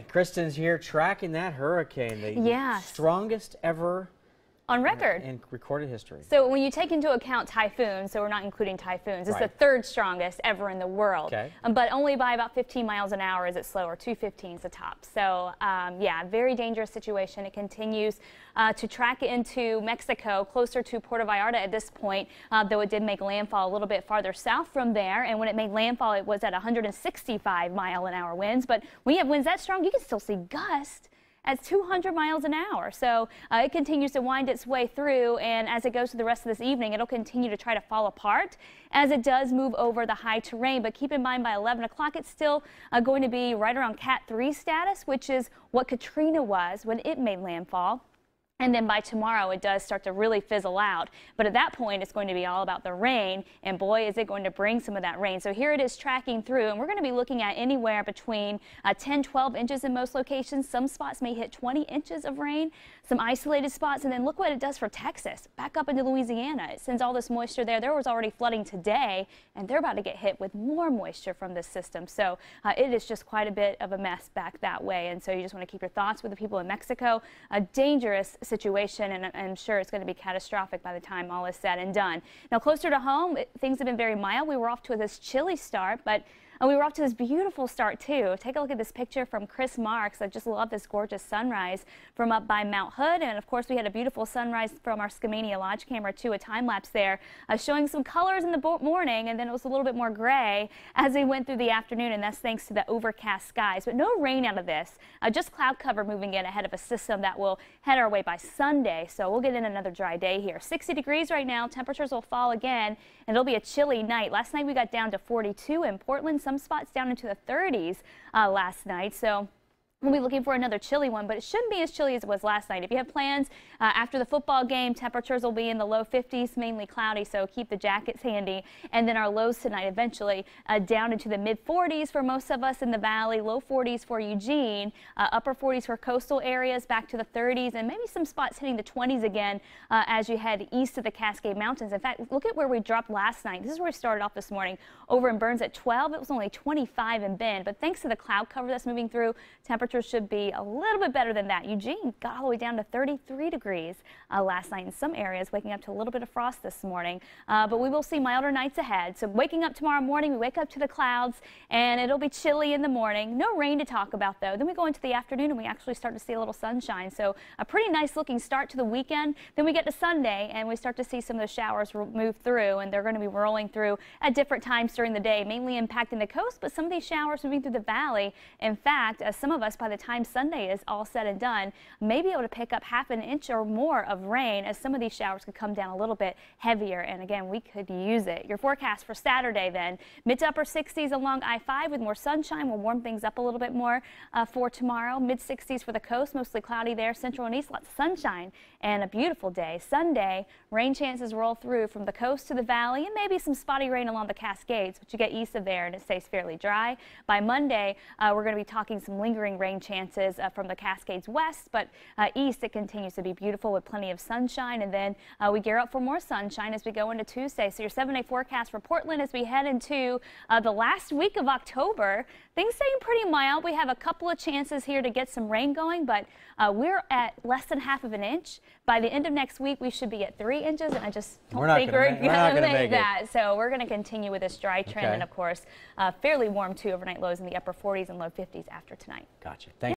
Kristen's here tracking that hurricane, the strongest ever on record in recorded history. So when you take into account typhoons, so we're not including typhoons, it's the third strongest ever in the world. Okay. But only by about 15 miles an hour is it slower. 215 is the top. So yeah, very dangerous situation. It continues to track into Mexico, closer to Puerto Vallarta at this point, though it did make landfall a little bit farther south from there. And when it made landfall, it was at 165-mile-an-hour winds. But when you have winds that strong, you can still see gusts at 200 miles an hour. So it continues to wind its way through, and as it goes through the rest of this evening, it'll continue to try to fall apart as it does move over the high terrain. But keep in mind, by 11 o'clock, it's still going to be right around Cat 3 status, which is what Katrina was when it made landfall. And then by tomorrow, it does start to really fizzle out. But at that point, it's going to be all about the rain. And boy, is it going to bring some of that rain. So here it is tracking through. And we're going to be looking at anywhere between 10, 12 inches in most locations. Some spots may hit 20 inches of rain, some isolated spots. And then look what it does for Texas. Back up into Louisiana. It sends all this moisture there. There was already flooding today, and they're about to get hit with more moisture from this system. So it is just quite a bit of a mess back that way. And so you just want to keep your thoughts with the people in Mexico. A dangerous situation, and I'm sure it's going to be catastrophic by the time all is said and done. Now, closer to home, things have been very mild. We were off to this chilly start, but we were off to this beautiful start too. Take a look at this picture from Chris Marks. I just love this gorgeous sunrise from up by Mount Hood, and of course we had a beautiful sunrise from our Skamania Lodge camera too, a time lapse there showing some colors in the morning, and then it was a little bit more gray as we went through the afternoon, and that's thanks to the overcast skies. But no rain out of this, just cloud cover moving in ahead of a system that will head our way by Sunday. So we'll get in another dry day here. 60 degrees right now. Temperatures will fall again, and it'll be a chilly night. Last night we got down to 42 in Portland. Some spots down into the 30s last night. So we'll be looking for another chilly one, but it shouldn't be as chilly as it was last night. If you have plans after the football game, temperatures will be in the low 50s, mainly cloudy, so keep the jackets handy. And then our lows tonight eventually down into the mid 40s for most of us in the valley, low 40s for Eugene, upper 40s for coastal areas, back to the 30s, and maybe some spots hitting the 20s again as you head east of the Cascade Mountains. In fact, look at where we dropped last night. This is where we started off this morning. Over in Burns at 12, it was only 25 in Bend, but thanks to the cloud cover that's moving through, temperatures should be a little bit better than that. Eugene got all the way down to 33 degrees last night in some areas, waking up to a little bit of frost this morning. But we will see milder nights ahead. So waking up tomorrow morning, we wake up to the clouds, and it'll be chilly in the morning. No rain to talk about, though. Then we go into the afternoon, and we actually start to see a little sunshine. So a pretty nice looking start to the weekend. Then we get to Sunday, and we start to see some of those showers move through, and they're going to be rolling through at different times during the day, mainly impacting the coast, but some of these showers moving through the valley. In fact, some of us, by the time Sunday is all said and done, may be able to pick up half an inch or more of rain, as some of these showers could come down a little bit heavier, and again, we could use it. Your forecast for Saturday then, mid to upper 60s along I-5 with more sunshine. Will warm things up a little bit more for tomorrow. Mid 60s for the coast, mostly cloudy there. Central and east, lots of sunshine and a beautiful day. Sunday, rain chances roll through from the coast to the valley, and maybe some spotty rain along the Cascades, but you get east of there and it stays fairly dry. By Monday, we're going to be talking some lingering rain chances from the Cascades west, but east it continues to be beautiful with plenty of sunshine, and then we gear up for more sunshine as we go into Tuesday. So your 7-day forecast for Portland as we head into the last week of October. Things staying pretty mild. We have a couple of chances here to get some rain going, but we're at less than half of an inch. By the end of next week, we should be at 3 inches, and I just don't think we're going to make that. So we're going to continue with this dry trend, and of course, fairly warm too. Overnight lows in the upper 40s and low 50s after tonight. Gotcha. Thank you.